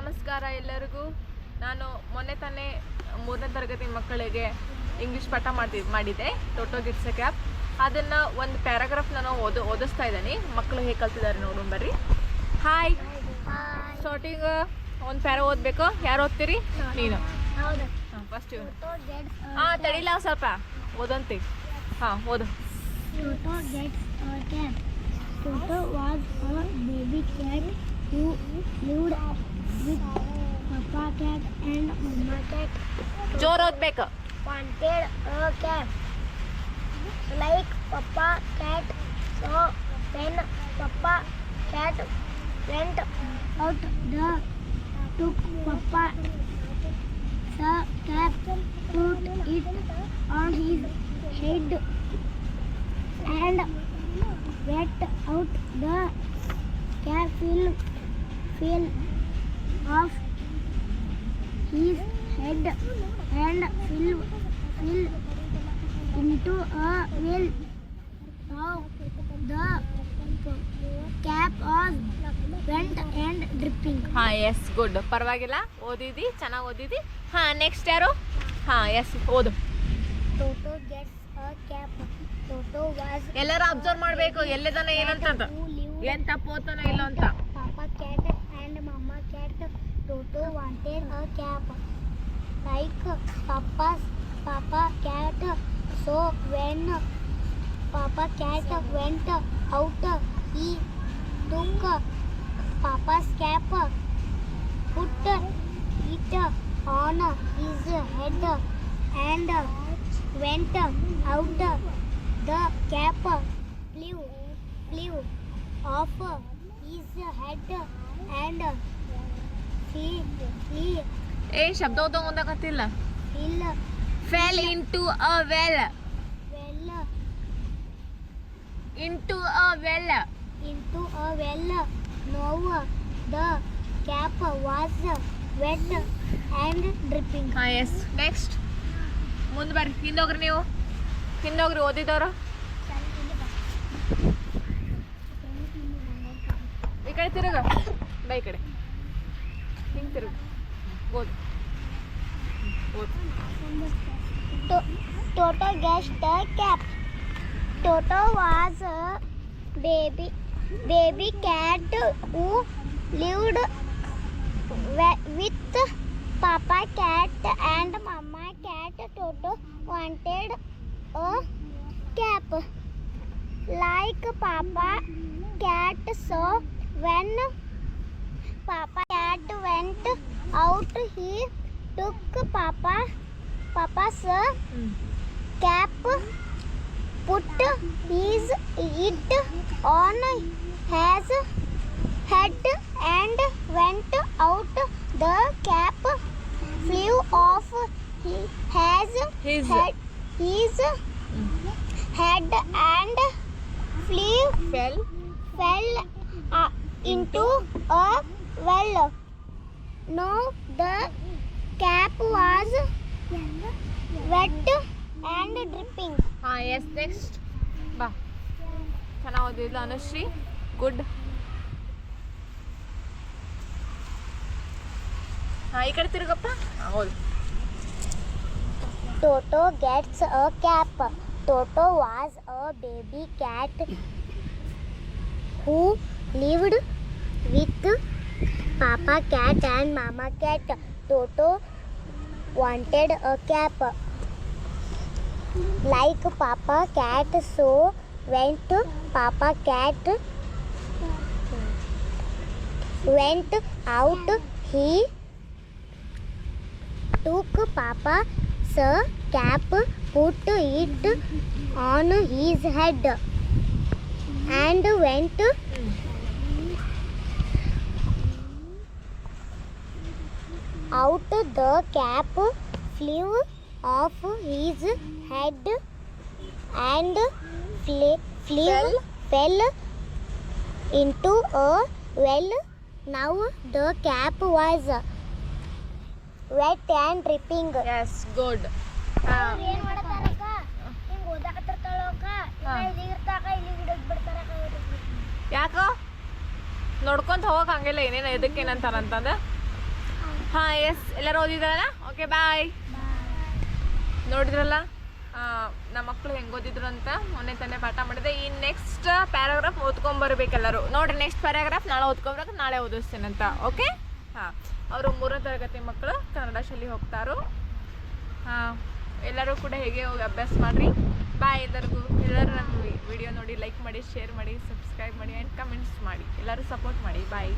ನಮಸ್ಕಾರ ಎಲ್ಲರಿಗೂ. ನಾನು ಮೊನ್ನೆ ತಾನೇ 3ನೇ ತರಗತಿ ಮಕ್ಕಳಿಗೆ ಇಂಗ್ಲೀಷ್ ಪಾಠ ಮಾಡಿದ್ದೆ ಟೋಟೋ ಗೆಟ್ಸ್ ಎ ಕ್ಯಾಪ್. ಅದನ್ನು ಒಂದು ಪ್ಯಾರಾಗ್ರಾಫ್ ನಾನು ಓದಿಸ್ತಾ ಇದ್ದೀನಿ. ಮಕ್ಕಳು ಹೇಗೆ ಕಲ್ತಿದ್ದಾರೆ ನೋಡೋಣ ಬರ್ರಿ. ಹಾಯ್, ಸ್ಟಾರ್ಟಿಂಗ್ ಒಂದು ಪ್ಯಾರಾ ಓದಬೇಕು. ಯಾರು ಓದ್ತೀರಿ? ನೀನು. ಹಾಂ, ಫಸ್ಟ್ ತಡಿಲ್ಲ ಸ್ವಲ್ಪ ಓದಂತಿ. ಹಾಂ, ಓದು. Toto gets a cat. Toto was a baby cat who lived with Papa cat and Mama cat. ಜೋರು ಓದ್ಬೇಕು. Wanted a cat like Papa cat. So when Papa cat went out, took Papa the cat, put it on his head and wet out the cat fell off his head and fell into a well. Now the cap was wet and dripping. ಹಾಂ, S, good, ಪರವಾಗಿಲ್ಲ, ಓದಿದಿ, ಚೆನ್ನಾಗಿ ಓದಿದಿ. ಹಾಂ, next ಯಾರು? ಹಾಂ, S, ಓದು. Toto gets a cap. Toto was ಎಲ್ಲರೂ observe ಮಾಡಬೇಕು ಎಲ್ಲದನ್ನ ಏನಂತ, ಏನ್ ತಪ್ಪು ಓದ್ತಾನೋ ಇಲ್ಲ ಅಂತ. Papa cat and Mama cat. Toto wanted a cap like Papa cat. So when Papa cat went out, he took Papa's cap, put it on his head and went out. The cap flew off his head and ಏ ಶಬ್ದ ಓದೋದಾಗತ್ತಿಲ್ಲ. Fell into a well. Into a well. Now the cap was wet and dripping. ಹಾಂ, yes, next ಮುಂದೆ ಬರ್ರಿ. ಹಿಂದೋಗ್ರಿ, ನೀವು ಹಿಂದೋಗ್ರಿ ಓದಿದವರು. ಈ ಕಡೆ ತಿರುಗ, ಬೈ ಕಡೆ ಹಿಂಗೆ ತಿರುಗ, ಓದು ಓದು. Toto gets the cap. Toto was a baby cat who lived with Papa cat and Mama cat. Toto wanted a cap like Papa cat. So when Papa cat went out, he took Papa's cap, put it on his head and went out. The cap flew off his head and fell into a well. Now the cap was wet and dripping. ಹಾಂ, yes, next ಬಾ. ಚೆನ್ನಾಗಿ ಓದಿದ್ಲು Anushree, good. ಹಾಂ, ಈ ಕಡೆ ತಿರುಗಪ್ಪ. ಹಾಂ, ಓದು. Toto gets a cap. Toto was a baby cat who lived with Papa cat and Mama cat. Toto wanted a cap like Papa cat. So when Papa cat went out, he took Papa's cap, put it on his head and went out. The cap flew off his head and fell into a well. Now the cap was wet and dripping. Yes, good. ಏನ್ ಮಾಡತಾರಕ್ಕ? ಹಿಂಗ್ ಓದಾಕತ್ತಿರ್ತಾಳಕ್ಕ, ಇಲ್ಲಿ ಇರ್ತಾಕ, ಇಲ್ಲಿ ಹಿಡಿದ್ ಬಿಡ್ತಾರಕ್ಕ. ಯಾಕೋ ನೋಡ್ಕೊಂತ ಹೋಗಕ್ ಹಂಗಿಲ್ಲ, ಏನೇನು ಇದಕ್ಕೇನಂತಾರಂತಂದ ಹಾಂ ಎಸ್ ಎಲ್ಲರೂ ಓದಿದ್ರಲ್ಲ ಓಕೆ ಬಾಯ್. ನೋಡಿದ್ರಲ್ಲ ನಮ್ಮ ಮಕ್ಕಳು ಹೆಂಗೆ ಓದಿದ್ರು ಅಂತ ಮೊನ್ನೆ ತಾನೇ ಪಾಠ ಮಾಡಿದೆ. ಈ ನೆಕ್ಸ್ಟ್ ಪ್ಯಾರಾಗ್ರಾಫ್ ಓದ್ಕೊಂಬರ್ಬೇಕೆಲ್ಲರೂ. ನೋಡಿರಿ ನೆಕ್ಸ್ಟ್ ಪ್ಯಾರಾಗ್ರಾಫ್ ನಾಳೆ ಓದ್ಕೊಂಬರಕ್ಕೆ ನಾಳೆ ಓದಿಸ್ತೇನಂತ. ಓಕೆ ಹಾಂ, ಅವರು 3ನೇ ತರಗತಿ ಮಕ್ಕಳು ಕನ್ನಡ ಶಾಲೆ ಹೋಗ್ತಾರೋ. ಹಾಂ, ಎಲ್ಲರೂ ಕೂಡ ಹೇಗೆ ಹೋಗಿ ಅಭ್ಯಾಸ ಮಾಡಿರಿ. ಬಾಯ್ ಎಲ್ಲರಿಗೂ. ಎಲ್ಲರೂ ನಮ್ಮ ವಿಡಿಯೋ ನೋಡಿ ಲೈಕ್ ಮಾಡಿ, ಶೇರ್ ಮಾಡಿ, ಸಬ್ಸ್ಕ್ರೈಬ್ ಮಾಡಿ ಆ್ಯಂಡ್ ಕಮೆಂಟ್ಸ್ ಮಾಡಿ. ಎಲ್ಲರೂ ಸಪೋರ್ಟ್ ಮಾಡಿ. ಬಾಯ್.